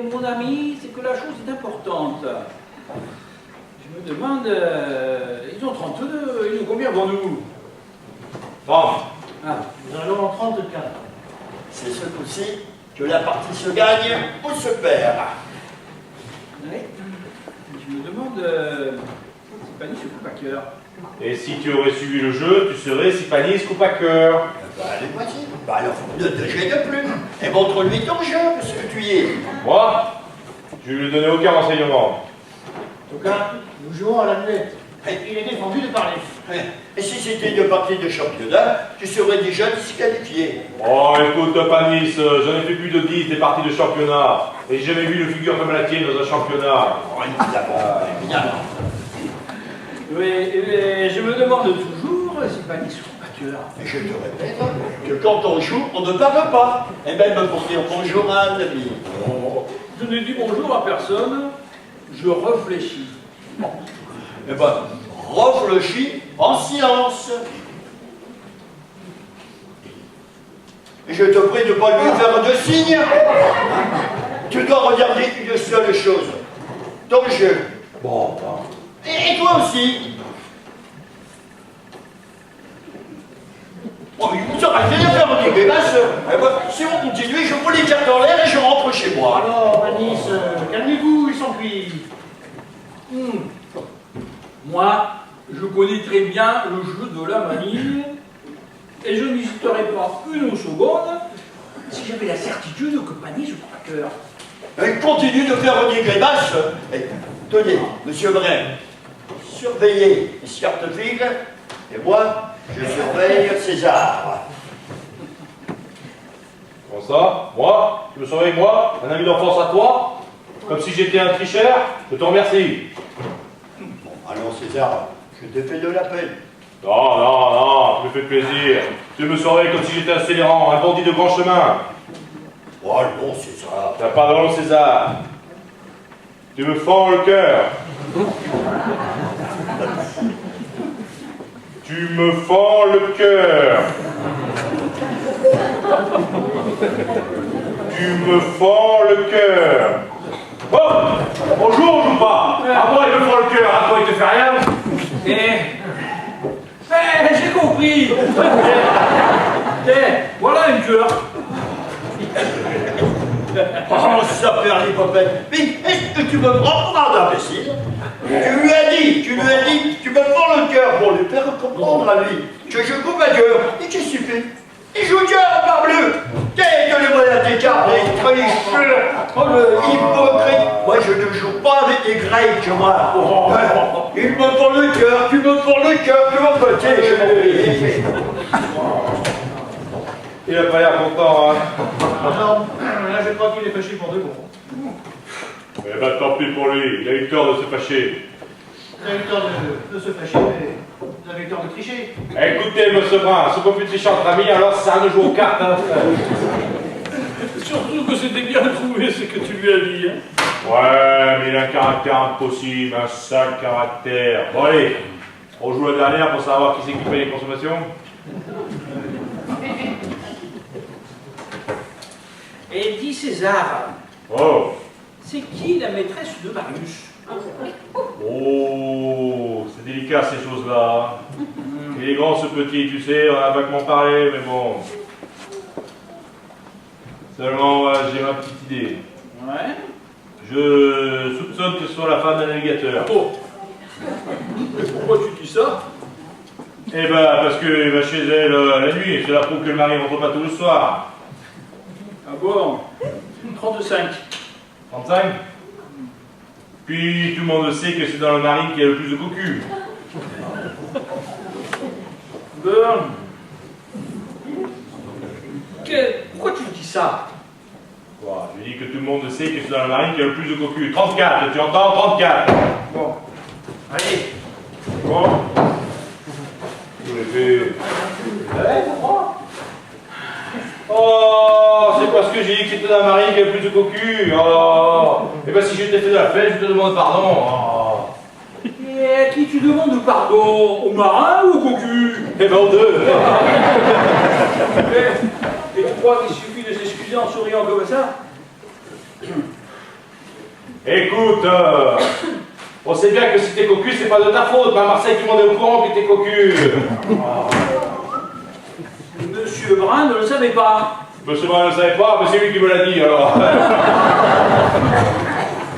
Mais mon ami, c'est que la chose est importante. Je me demande, ils ont 32, ils ont combien pour nous? 30. Ah. Nous allons en 34. C'est ce coup-ci que la partie se gagne ou se perd. Oui. Je me demande, c'est pas ni ce coup à cœur. Et si tu aurais suivi le jeu, tu serais Sipanis coupe à cœur. Bah, allez, voici. Bah alors, ne te gêne plus. Et montre-lui ton jeu, monsieur tu y es. Moi, je lui ai donné aucun renseignement. En tout cas, nous jouons à la lunette. Il est défendu de parler. Et si c'était une partie de championnat, tu serais déjà disqualifié. Oh, écoute, Panis, j'en ai fait plus de 10 des parties de championnat. Et j'ai jamais vu une figure comme la tienne dans un championnat. Oh, évidemment. Oui, et je me demande toujours, c'est pas ni ce coup à cœur. Et je te répète que quand on joue, on ne parle pas. Et même pour dire bonjour à un ami. Oh, je ne dis bonjour à personne, je réfléchis. Eh ben, réfléchis en silence. Et je te prie de ne pas lui faire de signes. Tu dois regarder une seule chose. Ton jeu. Bon. Et toi aussi. Oh, mais vous arrêtez de faire des grimaces. Eh ben, si on continue, je vous les cartes en l'air et je rentre chez moi. Alors, Anis, calmez-vous, ils sont cuits. Moi, je connais très bien le jeu de la manille et je n'hésiterai pas une seconde si j'avais la certitude que Panis joue à cœur. Et continue de faire des grimaces. Et, tenez, monsieur Brin, surveillez Scartefil et moi, je surveille César. Comment ça? Moi? Tu me surveilles moi? Un ami d'enfance à toi? Comme si j'étais un tricheur? Je te remercie. Bon, allons César, je t'ai fait de la peine. Non, tu me fais plaisir. Tu me surveilles comme si j'étais un scélérat, un bandit de grand chemin. Oh non, César. T'as pas de nom, César. Tu me fends le cœur. Tu me fends le cœur. Tu me fends le cœur. Oh, bonjour, on joue pas. À moi, il me fend le cœur. À toi, il te fait rien. J'ai compris. Voilà un cœur. Oh, ça perd l'hypopète. Mais est-ce que tu me prends pour un imbécile? Tu lui as dit, tu me fends le cœur pour lui faire comprendre à lui que je coupe à cœur. Et qu'est-ce que tu fais? Il joue cœur, parbleu. Donnez-moi la décarte, les tricheurs. Oh, le hypocrite. Moi, je ne joue pas avec des Grecs, moi. Il me fend le cœur, tu me fends le cœur, tu m'en fais, je m'en prie. Il a pas l'air content, hein. Non, là je crois qu'il est fâché pour de bon. Eh ben, tant pis pour lui. Il a eu tort de se fâcher. Vous avez eu tort de se fâcher, mais vous avez eu tort de tricher. Écoutez, monsieur Brun, ce qu'on peut tricher entre amis, alors ça sert de jouer aux cartes, hein. Surtout que c'était bien trouvé ce que tu lui as dit. Hein. Ouais, mais il a un caractère impossible, un sale caractère. Bon, allez, on joue la dernière pour savoir qui c'est qui paye les consommations. Et dis César, Oh, c'est qui la maîtresse de Marius? oh, c'est délicat ces choses-là. Il est grand ce petit, tu sais, on a vaguement parlé, mais bon. Seulement, j'ai ma petite idée. Ouais. Je soupçonne que ce soit la femme d'un navigateur. Oh. Et pourquoi tu dis ça? Eh ben, parce qu'il va chez elle la nuit, cela prouve que le mari rentre pas tout le soir. Ah bon? 35. 35. Puis tout le monde sait que c'est dans le mari qu'il y a le plus de cocu. Bon. Pourquoi tu dis ça? Quoi? Je dis que tout le monde sait que c'est dans le mari qu'il y a le plus de cocu. 34, tu entends? 34. Bon. Allez. Bon. Je l'ai fait. Oh, c'est parce que j'ai dit que c'était dans le mari qu'il y a le plus de cocu. Oh. Et ben si je t'ai fait de la fête, je te demande pardon. Oh. Et à qui tu demandes pardon? Au marin ou au cocu? Eh ben aux deux. Et tu crois qu'il suffit de s'excuser en souriant comme ça? Écoute, on sait bien que si t'es cocu, c'est pas de ta faute. À Marseille, tout le monde est au courant que t'es cocu. Monsieur Brun ne le savait pas. Monsieur Brun ne le savait pas, mais c'est lui qui me l'a dit, alors.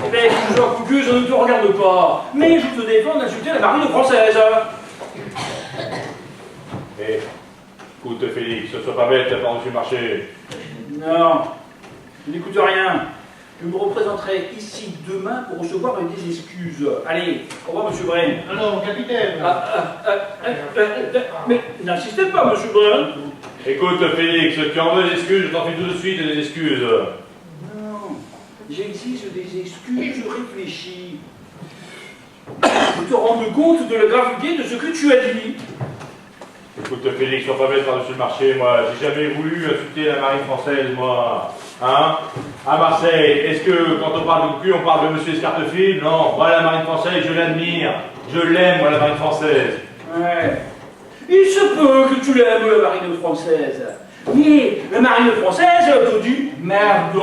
Eh bien, que je sois cocu, je ne te regarde pas. Mais je te défends d'insulter la marine française. Eh, écoute, Félix, ne sois pas bête par-dessus le marché. Non, je n'écoute rien. Je me représenterai ici demain pour recevoir des excuses. Allez, au revoir, monsieur Brun. Non, capitaine. Mais n'insistez pas, monsieur Brun. Écoute, Félix, tu en veux des excuses, je t'en fais tout de suite des excuses. Non, j'exige des excuses réfléchies. Pour te rendre compte de la gravité de ce que tu as dit. Écoute, Félix, sois pas bête par-dessus le marché, moi. J'ai jamais voulu insulter la marine française, moi. Hein? À Marseille, est-ce que quand on parle de cul, on parle de monsieur Escartefield? Non, moi, la marine française, je l'admire. Je l'aime, moi, la marine française. Ouais. Il se peut que tu l'aimes, la marine française. Mais la marine française a tout dit merde.